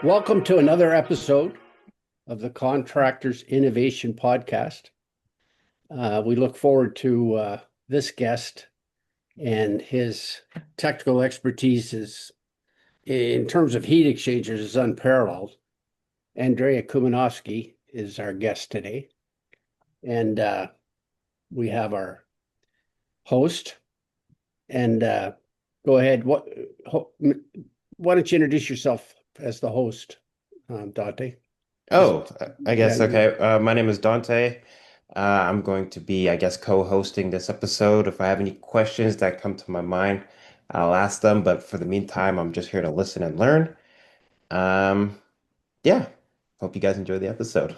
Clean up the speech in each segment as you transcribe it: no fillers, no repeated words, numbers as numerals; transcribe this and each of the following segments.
Welcome to another episode of the Contractors Innovation Podcast. We look forward to this guest, and his technical expertise in terms of heat exchangers is unparalleled. Andriy Kumanov is our guest today, and we have our host. And go ahead. Why don't you introduce yourself as the host, Dante? Oh, I guess, Yeah. okay. My name is Dante. I'm going to be, I guess, co-hosting this episode. If I have any questions that come to my mind, I'll ask them. But for the meantime, I'm just here to listen and learn. Um, yeah. Hope you guys enjoy the episode.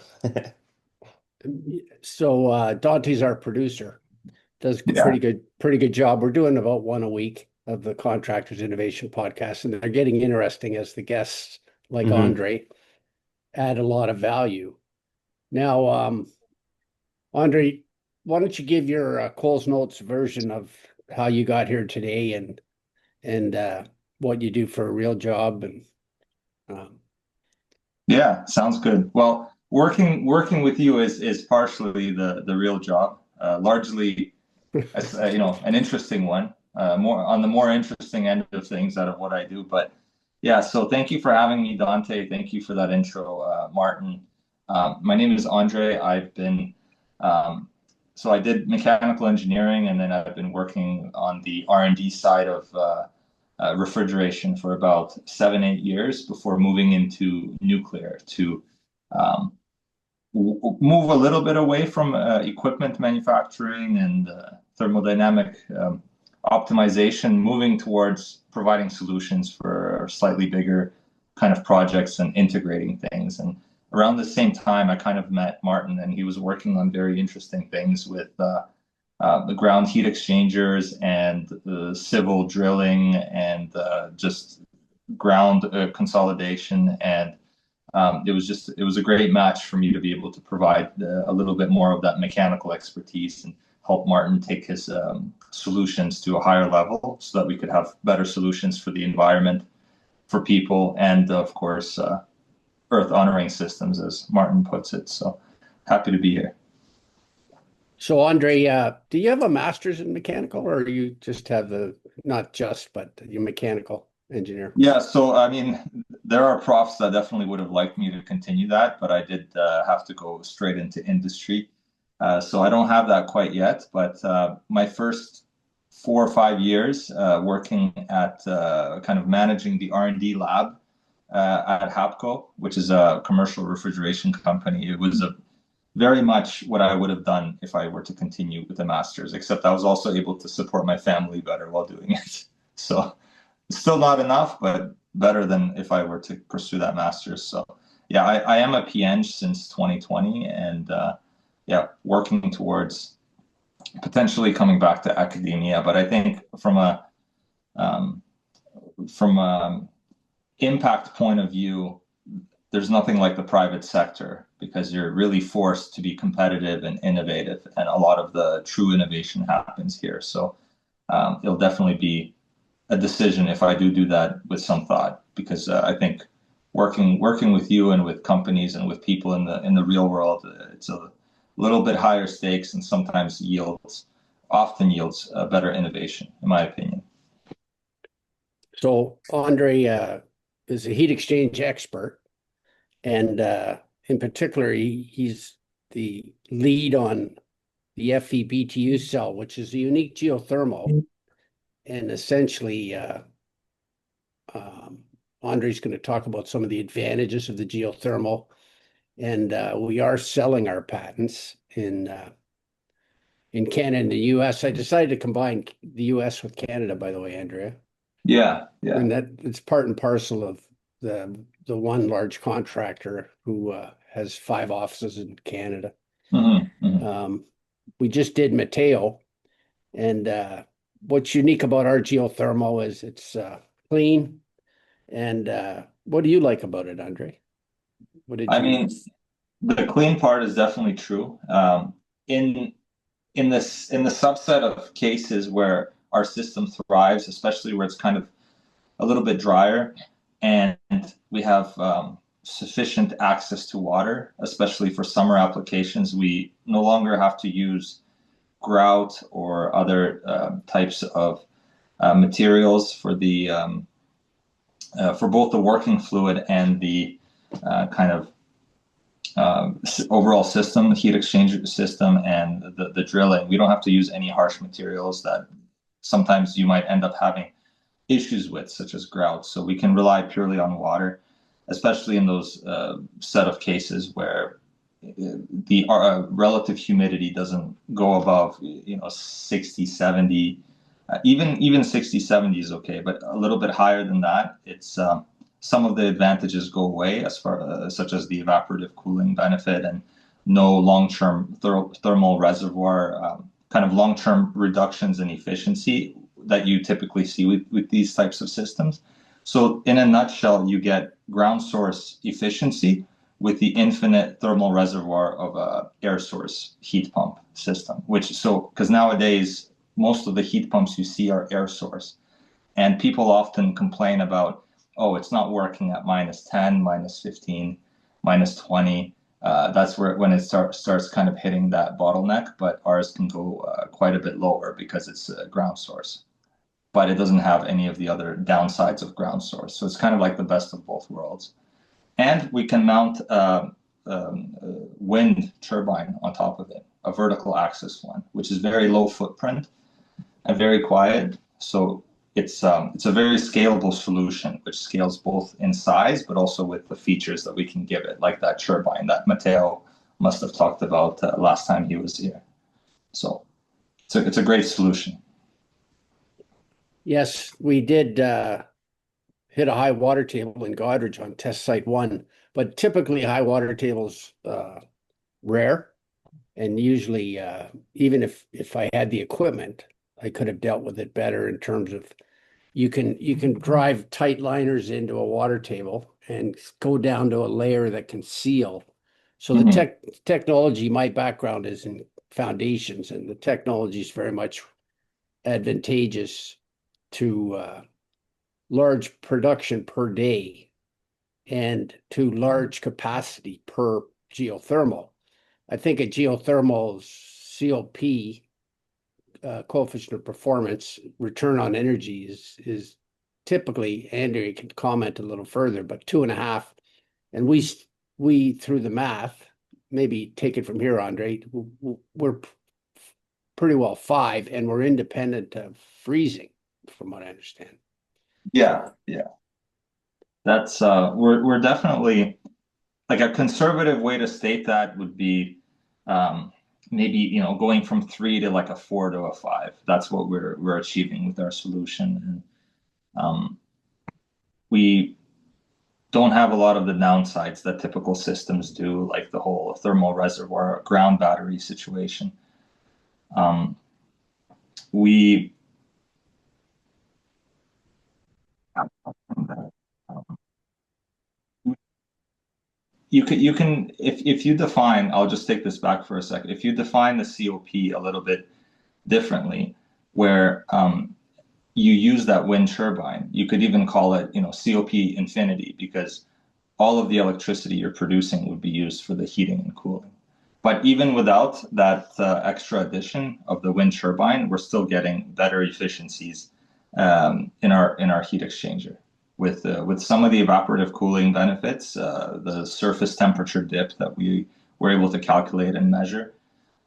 So Dante's our producer, does a Yeah. pretty good job. We're doing about one a week of the Contractors Innovation Podcast, and they're getting interesting as the guests like hmm Andriy add a lot of value. Now, Andriy, why don't you give your Coles Notes version of how you got here today and what you do for a real job and um, Yeah, sounds good. Well, working with you is partially the real job, largely as an interesting one, more on the more interesting end of things out of what I do. But yeah, so thank you for having me, Dante. Thank you for that intro, Martin. My name is Andre. Um, so I did mechanical engineering, and then I've been working on the R&D side of refrigeration for about 7, 8 years before moving into nuclear to um, move a little bit away from equipment manufacturing and thermodynamic optimization, moving towards providing solutions for slightly bigger kind of projects and integrating things. And around the same time, I kind of met Martin, and he was working on very interesting things with the ground heat exchangers and civil drilling and just ground consolidation. And it was a great match for me to be able to provide a little bit more of that mechanical expertise and help Martin take his solutions to a higher level so that we could have better solutions for the environment, for people, and of course, earth honoring systems, as Martin puts it. So happy to be here. so Andriy, do you have a master's in mechanical, or you just have not just, but you're mechanical engineer? Yeah, so I mean, there are profs that definitely would have liked me to continue that, but I did have to go straight into industry. So I don't have that quite yet, but my first 4 or 5 years working at kind of managing the R&D lab at HAPCO, which is a commercial refrigeration company. It was a very much what I would have done if I were to continue with a master's, except I was also able to support my family better while doing it. So still not enough, but better than if I were to pursue that master's. So yeah, I am a PN since 2020, and yeah, working towards potentially coming back to academia. But I think um, from a impact point of view, there's nothing like the private sector because you're really forced to be competitive and innovative, and a lot of the true innovation happens here. So it'll definitely be a decision if I do that with some thought, because I think working with you and with companies and with people in the real world, it's a little bit higher stakes and sometimes often yields better innovation, in my opinion. So Andriy is a heat exchange expert, and in particular, he's the lead on the FeBTU cell, which is a unique geothermal. And essentially, Andriy's going to talk about some of the advantages of the geothermal, and we are selling our patents in Canada and the U.S. I decided to combine the U.S. with Canada, by the way, Andrea, Yeah, yeah. and that it's part and parcel of the one large contractor who has 5 offices in Canada. Hmm. Um, we just did Mateo, and what's unique about our geothermal is it's clean. And what do you like about it, Andre? What did I you? mean, the clean part is definitely true. In in the subset of cases where our system thrives, especially where it's kind of a little bit drier, and we have sufficient access to water, especially for summer applications. We no longer have to use grout or other types of materials for the for both the working fluid and the kind of overall system, heat exchanger system, and the drilling. We don't have to use any harsh materials that sometimes you might end up having issues with, such as grout. So we can rely purely on water, especially in those set of cases where the relative humidity doesn't go above 60, 70. Even 60, 70 is okay, but a little bit higher than that, it's some of the advantages go away, as far such as the evaporative cooling benefit and no long-term thermal reservoir, kind of long-term reductions in efficiency that you typically see with these types of systems. So in a nutshell, you get ground source efficiency with the infinite thermal reservoir of a air source heat pump system, because nowadays most of the heat pumps you see are air source, and people often complain about, oh, it's not working at -10, -15, -20. That's when it starts kind of hitting that bottleneck, but ours can go quite a bit lower because it's a ground source, but it doesn't have any of the other downsides of ground source. So it's kind of like the best of both worlds. And we can mount a wind turbine on top of it, a vertical axis one, which is very low footprint and very quiet. So it's a very scalable solution, which scales both in size, but also with the features that we can give it, like that turbine that Matteo must have talked about last time he was here. So it's a great solution. Yes, we did hit a high water table in Godrich on test site 1, but typically high water tables rare, and usually even if I had the equipment, I could have dealt with it better in terms of you can drive tight liners into a water table and go down to a layer that can seal. So the technology, my background is in foundations, and the technology is very much advantageous to large production per day and to large capacity per geothermal. I think a geothermal COP, coefficient of performance, return on energy is typically, Andriy can comment a little further, but 2.5. And we through the math, maybe take it from here, Andriy, we're pretty well 5, and we're independent of freezing, from what I understand. Yeah. That's we're definitely, like, a conservative way to state that would be maybe going from 3 to like a 4 to a 5. That's what we're achieving with our solution, and we don't have a lot of the downsides that typical systems do, like the whole thermal reservoir ground battery situation. We you can if you define, I'll just take this back for a second. If you define the COP a little bit differently, where you use that wind turbine, you could even call it COP infinity, because all of the electricity you're producing would be used for the heating and cooling. But even without that extra addition of the wind turbine, we're still getting better efficiencies in our heat exchanger with some of the evaporative cooling benefits, the surface temperature dip that we were able to calculate and measure,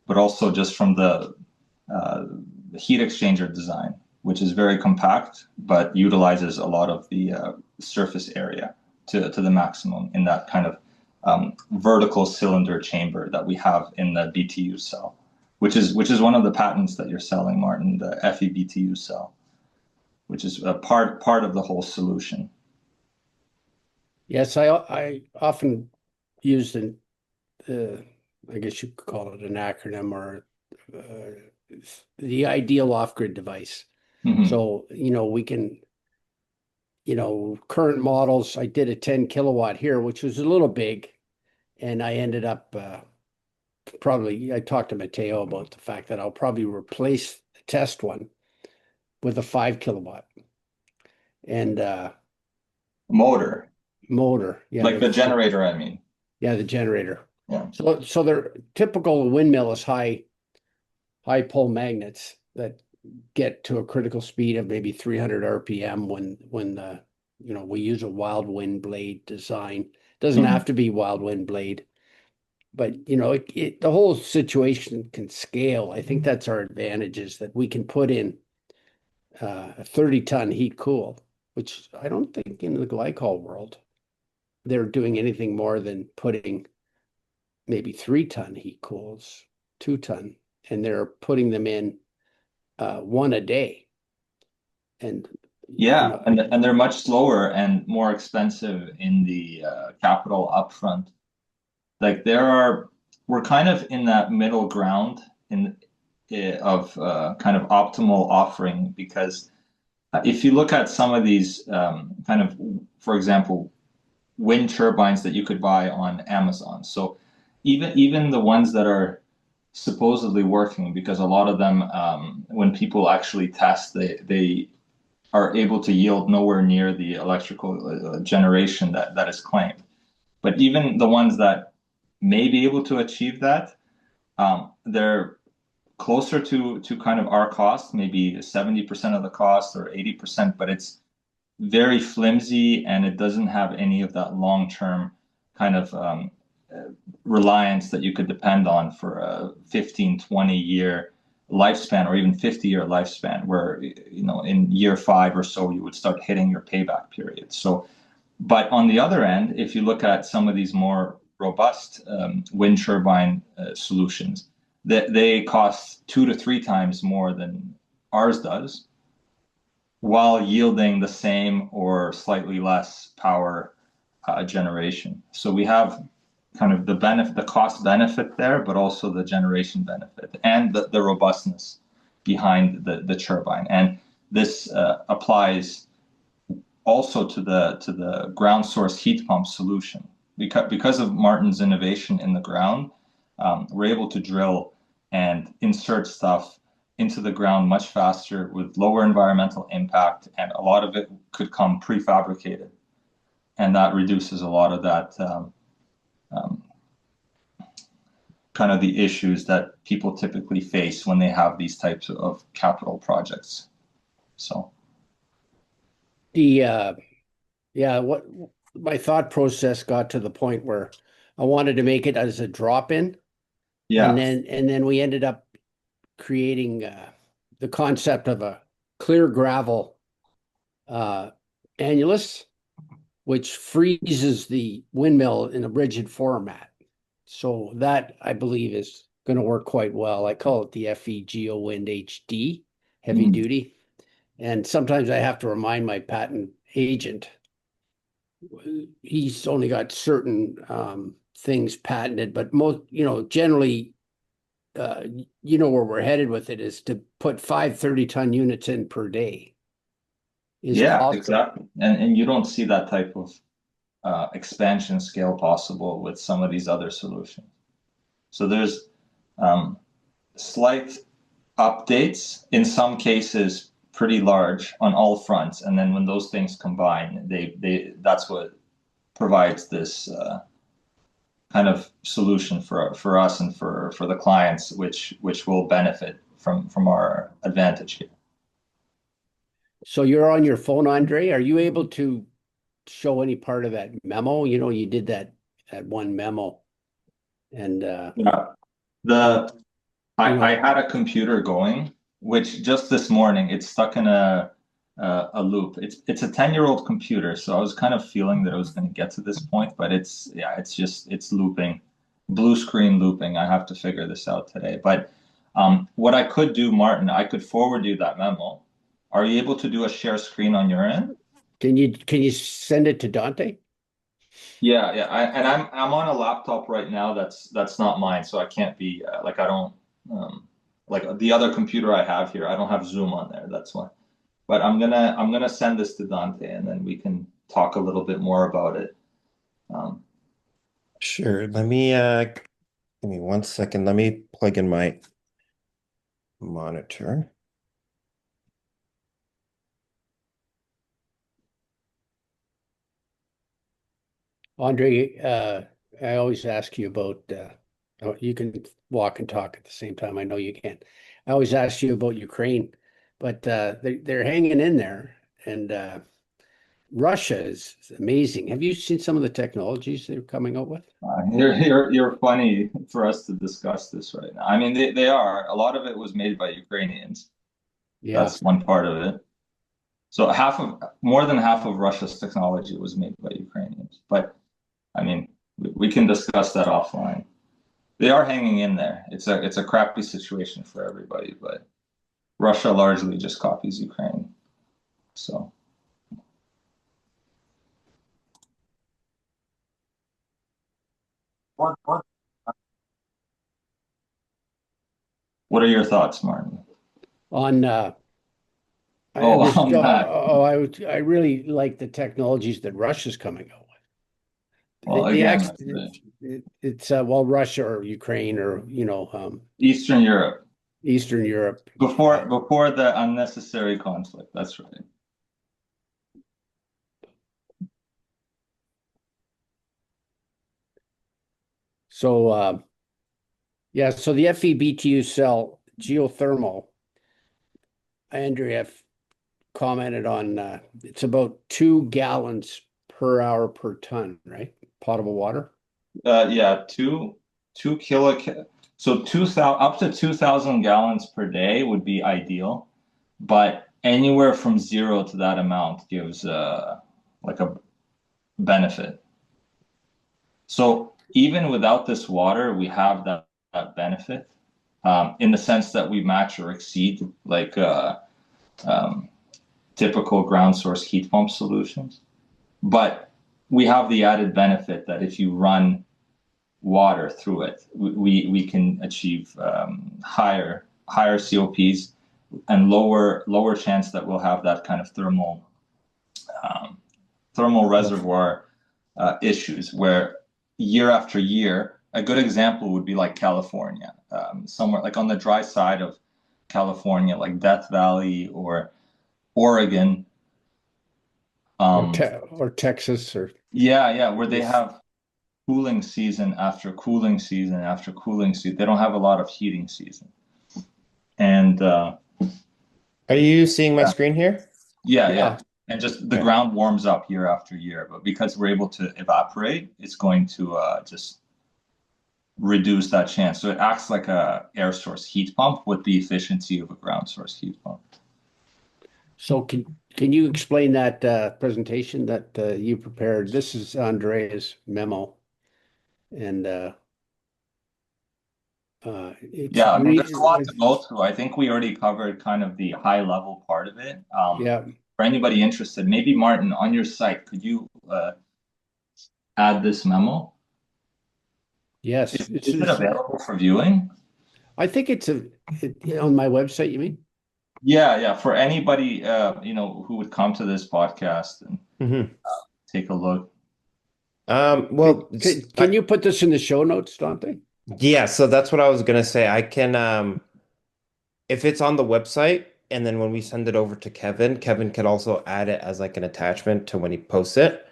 but also just from the heat exchanger design, which is very compact but utilizes a lot of the surface area to the maximum in that kind of vertical cylinder chamber that we have in the BTU cell, which is one of the patents that you're selling, Martin, the FeBTU cell, which is a part of the whole solution. Yes, I often use I guess you could call it an acronym, or the ideal off-grid device. So we can, current models, I did a 10 kilowatt here, which was a little big, and I ended up I talked to Matteo about the fact that I'll probably replace the test one with a 5 kilowatt. And Motor, Motor. Yeah, like the generator, I mean. yeah, the generator. Yeah. So their typical windmill is high pole magnets that get to a critical speed of maybe 300 RPM when we use a wild wind blade design. Doesn't have to be wild wind blade, but the whole situation can scale. I think that's our advantage is that we can put in a 30-ton heat cool, which I don't think in the glycol world they're doing anything more than putting maybe 3-ton heat cools, 2-ton, and they're putting them in one a day. And Yeah, and they're much slower and more expensive in the capital upfront. Like we're kind of in that middle ground of kind of optimal offering because if you look at some of these kind of, for example, wind turbines that you could buy on Amazon. So even the ones that are supposedly working, because a lot of them, when people actually test, they are able to yield nowhere near the electrical generation that is claimed. But even the ones that may be able to achieve that, they're closer to kind of our cost, maybe 70% of the cost or 80%, but it's very flimsy and it doesn't have any of that long-term kind of reliance that you could depend on for a 15, 20-year lifespan or even 50-year lifespan where, in year 5 or so, you would start hitting your payback period. So, but on the other end, if you look at some of these more robust wind turbine solutions, they cost 2 to 3 times more than ours does, while yielding the same or slightly less power generation. So we have kind of the cost benefit there, but also the generation benefit and the robustness behind the turbine. And this applies also to the ground source heat pump solution. Because of Martin's innovation in the ground, we're able to drill and insert stuff into the ground much faster with lower environmental impact, and a lot of it could come prefabricated. And that reduces a lot of that kind of the issues that people typically face when they have these types of capital projects. So what my thought process got to the point where I wanted to make it as a drop-in, yeah, and then we ended up creating the concept of a clear gravel annulus, which freezes the windmill in a rigid format. So that, I believe, is going to work quite well. I call it the FeGeo Wind HD, heavy duty. And sometimes I have to remind my patent agent, he's only got certain things patented, but most, generally, where we're headed with it is to put 5 30-ton units in per day. Exactly. And you don't see that type of expansion scale possible with some of these other solutions. So there's slight updates, in some cases pretty large on all fronts, and then when those things combine, that's what provides this kind of solution for us and for the clients, which will benefit from our advantage here. So you're on your phone, Andriy. Are you able to show any part of that memo? You did that one memo, and I had a computer going, which just this morning it's stuck in a loop. It's a 10-year-old computer, so I was kind of feeling that it was going to get to this point, but it's looping, blue screen looping. I have to figure this out today. But what I could do, Martin, I could forward you that memo. Are you able to do a share screen on your end? Can you send it to Dante? Yeah. I'm on a laptop right now. That's not mine, so I can't be I don't like the other computer I have here. I don't have Zoom on there. That's why. But I'm gonna send this to Dante, and then we can talk a little bit more about it. Sure. Let me give me 1 second. Let me plug in my monitor. Andrei, I always ask you about, oh, you can walk and talk at the same time. I know you can. I always ask you about Ukraine, but they're hanging in there, and Russia is amazing. Have you seen some of the technologies they're coming out with? You're funny for us to discuss this right now. I mean, they are. A lot of it was made by Ukrainians. Yeah. That's one part of it. So more than half of Russia's technology was made by Ukrainians. But I mean, we can discuss that offline. They are hanging in there. It's a crappy situation for everybody, but Russia largely just copies Ukraine. So what are your thoughts, Martin? On Oh, on that. I really like the technologies that Russia's coming out with. Well, The again, ex it's well, Russia or Ukraine or Eastern Europe Eastern Europe. before the unnecessary conflict. That's right. So yeah, so the FeBTU cell geothermal, Andriy have commented on it's about 2 gallons per hour per ton, right? Potable water. Yeah, two kilo. So 2,000 up to 2,000 gallons per day would be ideal, but anywhere from zero to that amount gives like a benefit. So even without this water, we have that benefit in the sense that we match or exceed like um, typical ground source heat pump solutions. But we have the added benefit that if you run water through it, we can achieve higher COPs and lower chance that we'll have that kind of um, thermal reservoir issues where year after year, a good example would be like California, somewhere like on the dry side of California, like Death Valley or Oregon. Or Texas or Yeah, where they have cooling season after cooling season after cooling season. They don't have a lot of heating season. And Are you seeing my screen here? yeah. And just the Okay. ground warms up year after year. But because we're able to evaporate, it's going to just reduce that chance. So it acts like a air source heat pump with the efficiency of a ground source heat pump. so can you explain that presentation that you prepared? This is Andrea's memo, and it's Yeah, I mean, there's a lot to go through. I think we already covered kind of the high level part of it. yeah. For anybody interested, maybe Martin, on your site, could you add this memo? Yes, Is it available for viewing? I think it's on my website, you mean? Yeah. For anybody, who would come to this podcast and Mm-hmm. take a look. Well, Can you put this in the show notes, Dante? yeah, so that's what I was gonna say. I can, if it's on the website, and then when we send it over to Kevin, Kevin could also add it as like an attachment to when he posts it.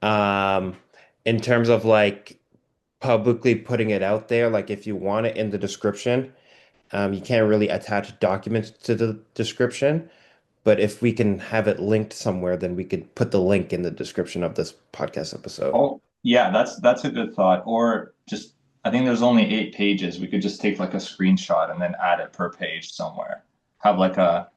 Um, in terms of like publicly putting it out there, like if you want it in the description, you can't really attach documents to the description. But if we can have it linked somewhere, then we could put the link in the description of this podcast episode. Oh, yeah, that's a good thought. Or just, I think there's only 8 pages. We could just take like a screenshot and then add it per page somewhere. Have like a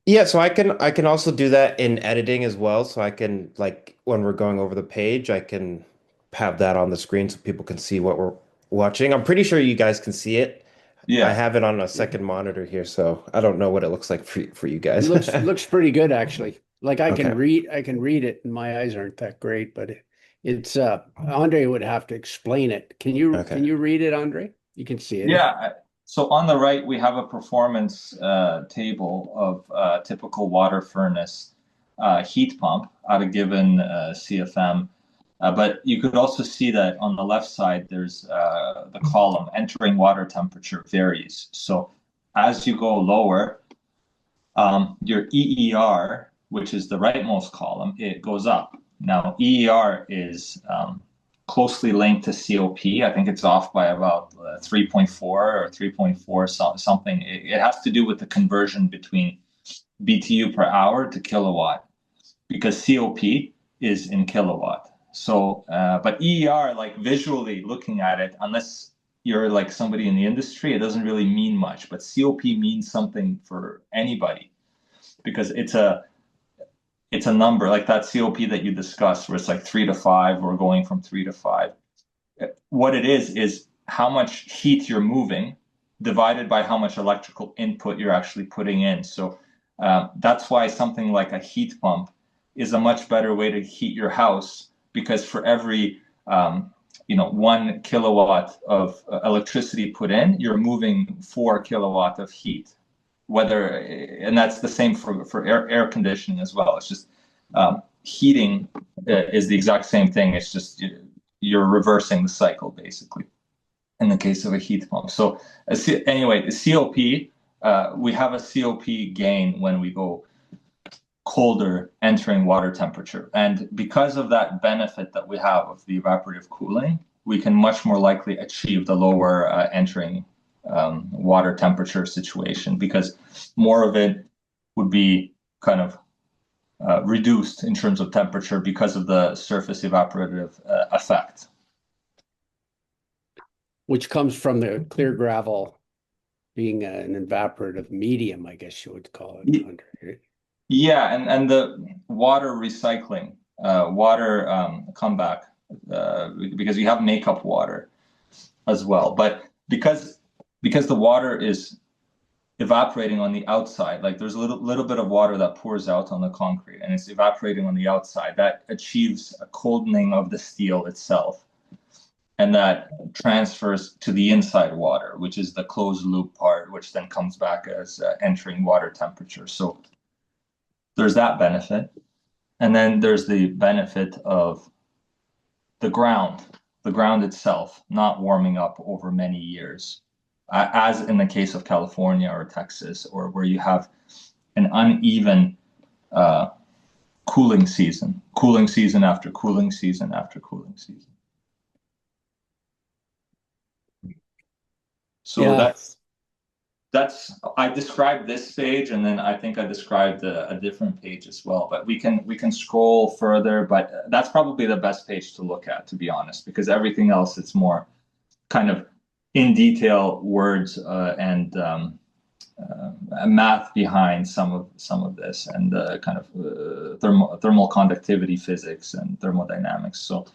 Yeah, so I can also do that in editing as well. So I can like when we're going over the page, I can have that on the screen so people can see what we're watching. I'm pretty sure you guys can see it. I yeah. have it on a second monitor here, so I don't know what it looks like for you guys. Looks pretty good actually. Like Okay. I can read it, and my eyes aren't that great, but it's Andre would have to explain it. Okay. Can you read it, Andre? You can see it. Yeah. So on the right, we have a performance table of typical water furnace heat pump at a given CFM. But you could also see that on the left side, there's the column entering water temperature varies. So as you go lower, your EER, which is the rightmost column, it goes up. Now, EER is closely linked to COP. I think it's off by about 3.4 or 3.4 something. It has to do with the conversion between BTU per hour to kilowatt, because COP is in kilowatt. So, but EER, like visually looking at it, unless you're like somebody in the industry, it doesn't really mean much. But COP means something for anybody, because it's a number like that COP that you discussed, where it's like 3 to 5 or going from 3 to 5. What it is how much heat you're moving divided by how much electrical input you're actually putting in. So that's why something like a heat pump is a much better way to heat your house, because for every 1 kilowatt of electricity put in, you're moving 4 kilowatt of heat. And that's the same for air conditioning as well. It's just heating is the exact same thing. It's just you're reversing the cycle basically in the case of a heat pump. So anyway, the COP, we have a COP gain when we go colder entering water temperature. And because of that benefit that we have of the evaporative cooling, we can much more likely achieve the lower entering water temperature situation, because more of it would be kind of reduced in terms of temperature because of the surface evaporative effect. Which comes from the clear gravel being an evaporative medium, I guess you would call it, Andriy. Yeah, and the water recycling, water comeback, because we have makeup water as well. But because the water is evaporating on the outside, like there's a little bit of water that pours out on the concrete and it's evaporating on the outside, that achieves a coldening of the steel itself. And that transfers to the inside water, which is the closed loop part, which then comes back as entering water temperature. So there's that benefit. And then there's the benefit of the ground itself not warming up over many years, as in the case of California or Texas, or where you have an uneven cooling season after cooling season after cooling season. So Yeah. that's I described this page, and then I think I described a different page as well. But we can scroll further, but that's probably the best page to look at, to be honest, because everything else, it's more kind of in detail words and math behind some of this, and kind of thermal conductivity physics and thermodynamics. So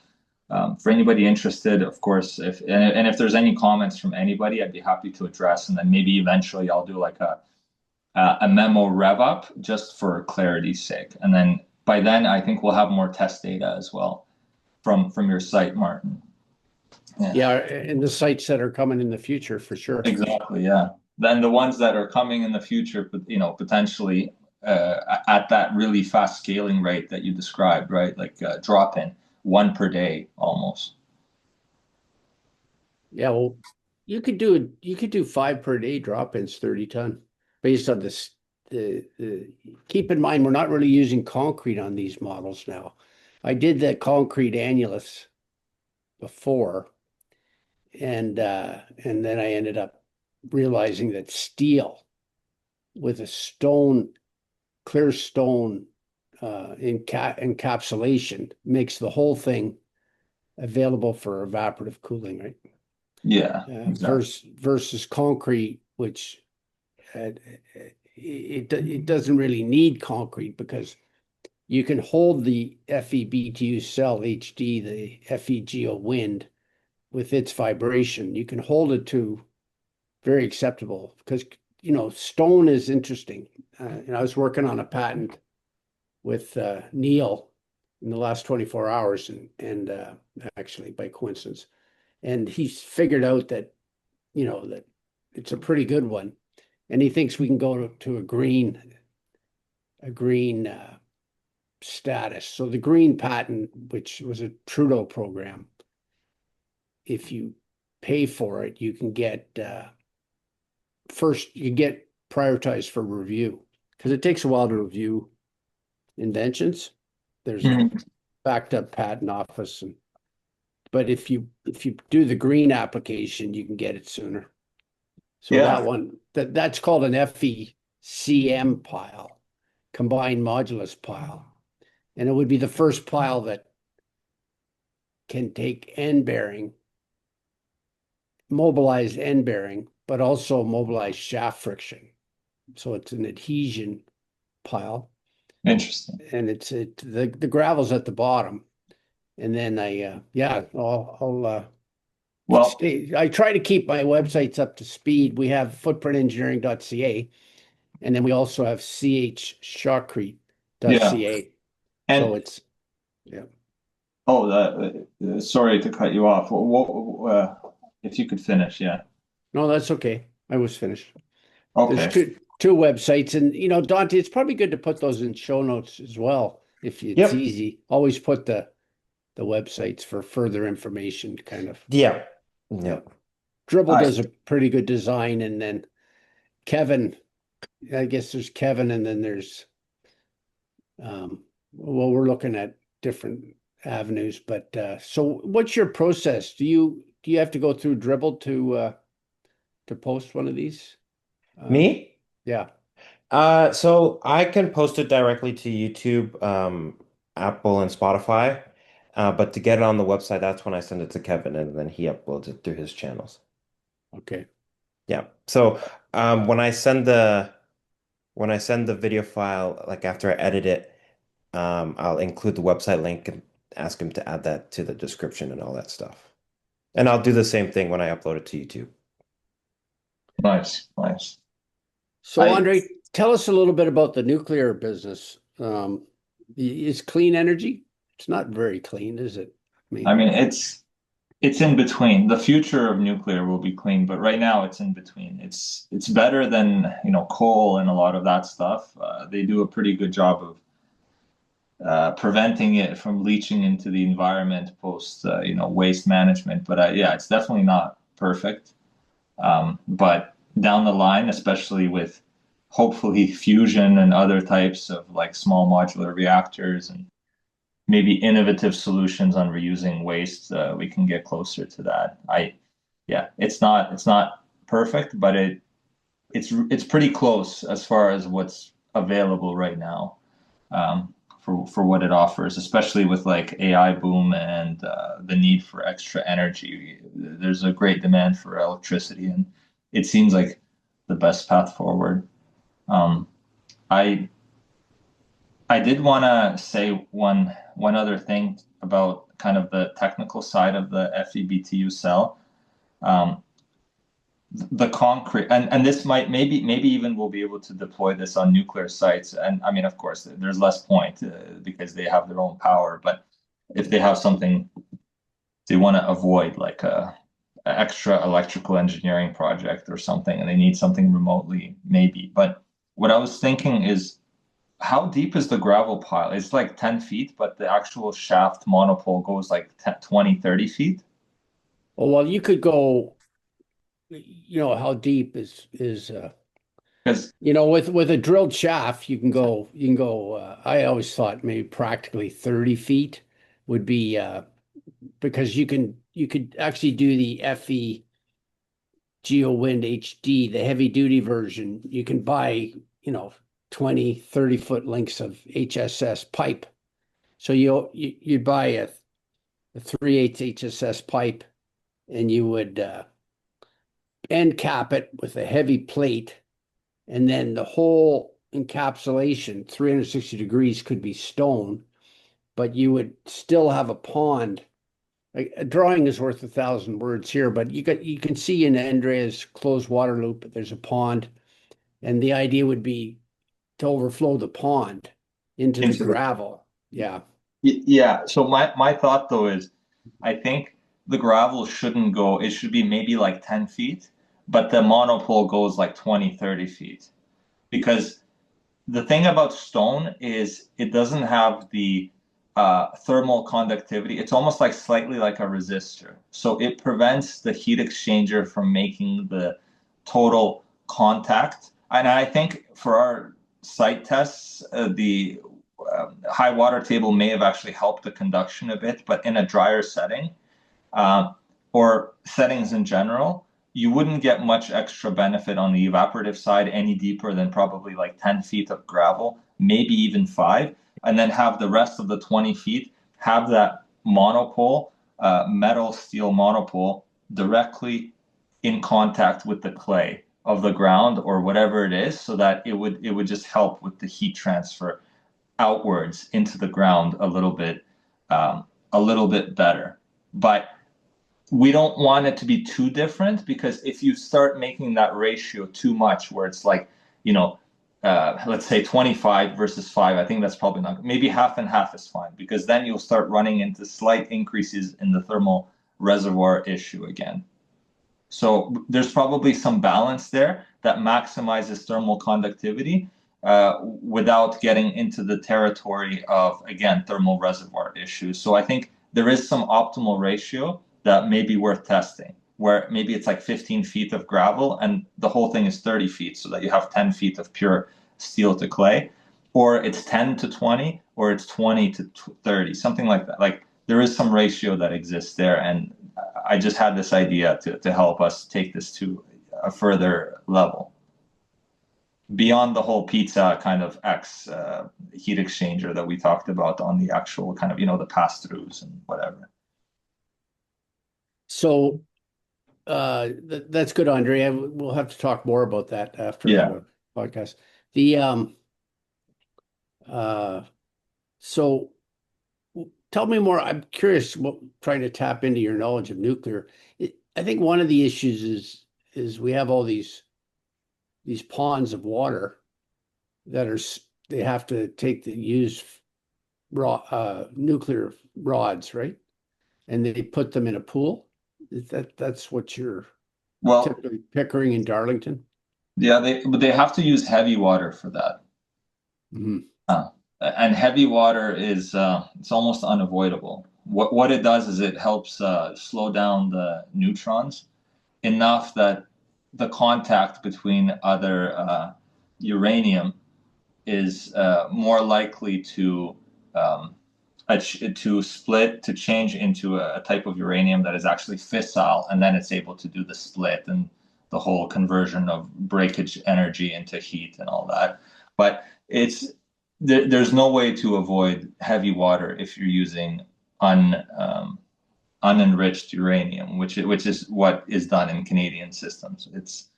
for anybody interested, of course, if there's any comments from anybody, I'd be happy to address, and then maybe eventually I'll do like a memo rev up just for clarity's sake, and then by then I think we'll have more test data as well from your site, Martin. Yeah, and the sites that are coming in the future for sure. Exactly. Yeah. Then the ones that are coming in the future, potentially at that really fast scaling rate that you described, right? Like drop in 1 per day almost. Yeah, well, you could do 5 per day drop-ins, 30 ton, based on this. Keep in mind, we're not really using concrete on these models now. I did the concrete annulus before, and then I ended up realizing that steel with a clear stone encapsulation makes the whole thing available for evaporative cooling, right? Yeah. Exactly. Versus concrete, which it doesn't really need concrete, because you can hold the FeBTU cell HD, the FeGeo wind, with its vibration. You can hold it to very acceptable, because stone is interesting. I was working on a patent with Neil in the last 24 hours, and actually by coincidence, and he's figured out that that it's a pretty good one, and he thinks we can go to a green status. So the green patent, which was a Trudeau program, if you pay for it, you can get prioritized for review, because it takes a while to review inventions. There's backed up patent office, but if you do the green application, you can get it sooner. So Yeah. that one that's called an FECM pile, combined modulus pile, and it would be the first pile that can take end bearing, mobilized end bearing, but also mobilized shaft friction. So it's an adhesion pile, Interesting. and the gravel's at the bottom. And then I'll Well, I try to keep my websites up to speed. We have footprintengineering.ca, and then we also have shotcrete.ca. yeah. And So it's yeah. sorry to cut you off. If you could finish, yeah. No, that's okay. I was finished. There's Okay. two websites, and Dante, it's probably good to put those in show notes as well if it's Yep. easy. Always put the websites for further information, kind of. Yeah. Yeah. Yep. Dribble I- does a pretty good design, and then Kevin, I guess there's Kevin, and then there's well, we're looking at different avenues, but so what's your process? Do you have to go through Dribble to post one of these? Me? Yeah. So I can post it directly to YouTube, Apple, and Spotify. But to get it on the website, that's when I send it to Kevin, and then he uploads it through his channels. Okay. Yeah. So when I send the video file, like after I edit it, I'll include the website link and ask him to add that to the description and all that stuff. And I'll do the same thing when I upload it to YouTube. Nice, nice. So, I- Andriy, tell us a little bit about the nuclear business. Is clean energy? It's not very clean, is it? I mean, it's in between. The future of nuclear will be clean, but right now it's in between. It's better than, coal and a lot of that stuff. They do a pretty good job of preventing it from leaching into the environment post, waste management. But yeah, it's definitely not perfect. But down the line, especially with hopefully fusion and other types of like small modular reactors and maybe innovative solutions on reusing waste, we can get closer to that. Yeah, it's not perfect, but it's pretty close as far as what's available right now, for what it offers, especially with like AI boom and the need for extra energy. There's a great demand for electricity, and it seems like the best path forward. I I did want to say one other thing about kind of the technical side of the FeBTU cell. Um, the concrete, and this might maybe even we'll be able to deploy this on nuclear sites. And I mean, of course, there's less point because they have their own power. But if they have something they want to avoid, like a extra electrical engineering project or something, and they need something remotely, maybe. But what I was thinking is, how deep is the gravel pile? It's like 10 feet, but the actual shaft monopole goes like 10, 20, 30 feet. Oh, well, you could go, how deep is Because with a drilled shaft, you can go, I always thought maybe practically 30 feet would be because you could actually do the FE GeoWind HD, the heavy duty version. You can buy, 20, 30-foot lengths of HSS pipe. So you'd buy a 3/8 HSS pipe, and you would end cap it with a heavy plate, and then the whole encapsulation, 360 degrees, could be stone, but you would still have a pond. A drawing is worth 1,000 words here, but you can see in Andrey's closed water loop, there's a pond, and the idea would be to overflow the pond into the gravel. Yeah. yeah. So my thought though is, I think the gravel shouldn't go. It should be maybe like 10 feet, but the monopole goes like 20, 30 feet. Because the thing about stone is it doesn't have the thermal conductivity. It's almost like slightly like a resistor. So it prevents the heat exchanger from making the total contact. And I think for our site tests, high water table may have actually helped the conduction a bit, but in a drier setting, or settings in general, you wouldn't get much extra benefit on the evaporative side any deeper than probably like 10 feet of gravel, maybe even 5, and then have the rest of the 20 feet have that monopole, metal steel monopole, directly in contact with the clay of the ground or whatever it is, so that it would just help with the heat transfer outwards into the ground a little bit better. But we don't want it to be too different, because if you start making that ratio too much, where it's like, let's say 25 versus 5, I think that's probably not, maybe half and half is fine, because then you'll start running into slight increases in the thermal reservoir issue again. So there's probably some balance there that maximizes thermal conductivity without getting into the territory of, again, thermal reservoir issues. So I think there is some optimal ratio that may be worth testing, where maybe it's like 15 feet of gravel and the whole thing is 30 feet, so that you have 10 feet of pure steel to clay, or it's 10 to 20, or it's 20 to 30, something like that. Like, there is some ratio that exists there, and I just had this idea to help us take this to a further level beyond the whole pizza kind of X heat exchanger that we talked about on the actual kind of, the pass-throughs and whatever. So that's good, Andriy. We'll have to talk more about that after the podcast. So tell me more. I'm curious, trying to tap into your knowledge of nuclear. I think one of the issues is we have all these ponds of water that they have to use nuclear rods, right? And they put them in a pool. That's what you're typically Pickering and Darlington? Yeah, but they have to use heavy water for that. Mm-hmm. And heavy water is it's almost unavoidable. What it does is it helps slow down the neutrons enough that the contact between other uranium is more likely to split, to change into a type of uranium that is actually fissile, and then it's able to do the split and the whole conversion of breakage energy into heat and all that. But there's no way to avoid heavy water if you're using unenriched uranium, which is what is done in Canadian systems. It's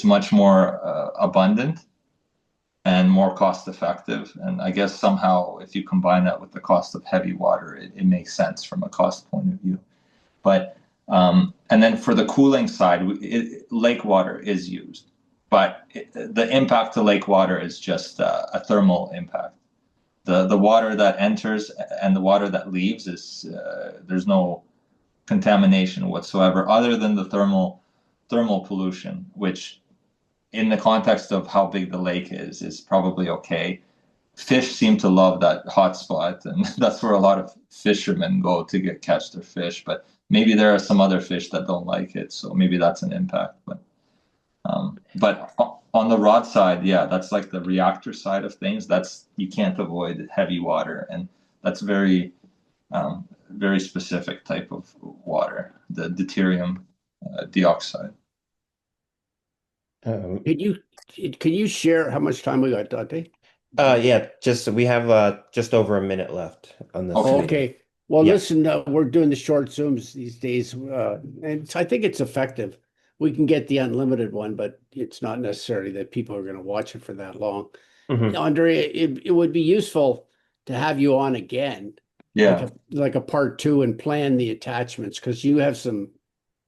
much more abundant and more cost effective. And I guess somehow, if you combine that with the cost of heavy water, it makes sense from a cost point of view. But and then for the cooling side, lake water is used, but the impact to lake water is just a thermal impact. The water that enters and the water that leaves there's no contamination whatsoever, other than the thermal pollution, which in the context of how big the lake is probably okay. Fish seem to love that hot spot, and that's where a lot of fishermen go to catch their fish. But maybe there are some other fish that don't like it, so maybe that's an impact. But on the rod side, yeah, that's like the reactor side of things. You can't avoid heavy water, and that's very specific type of water, the deuterium dioxide. Can you share how much time we got, Dante? Yeah, we have just over a minute left on this. Okay. Well, listen, we're doing the short Zooms these days, and I think it's effective. We can get the unlimited one, but it's not necessarily that people are going to watch it for that long. Mm-hmm. Andriy, it would be useful to have you on again, like a part 2, and plan the attachments, because you have some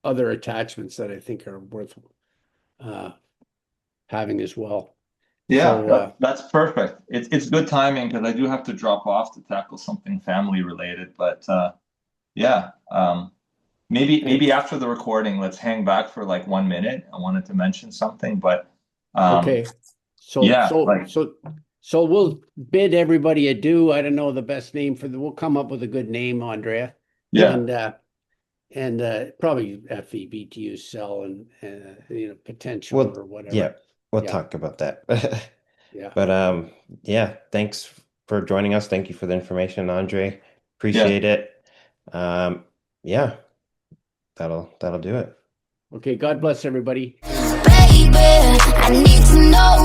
other attachments that I think are worth having as well. Yeah, so, that's perfect. It's good timing, because I do have to drop off to tackle something family related. But maybe after the recording, let's hang back for like 1 minute. I wanted to mention something, but okay. So we'll bid everybody adieu. I don't know the best name we'll come up with a good name, Andrea. Yeah. And probably FeBTU cell and potential or whatever. Yeah, we'll talk about that. Yeah. But yeah, thanks for joining us. Thank you for the information, Andriy. Yeah. Appreciate it. Yeah, that'll do it. Okay. God bless everybody. Baby, I need to know.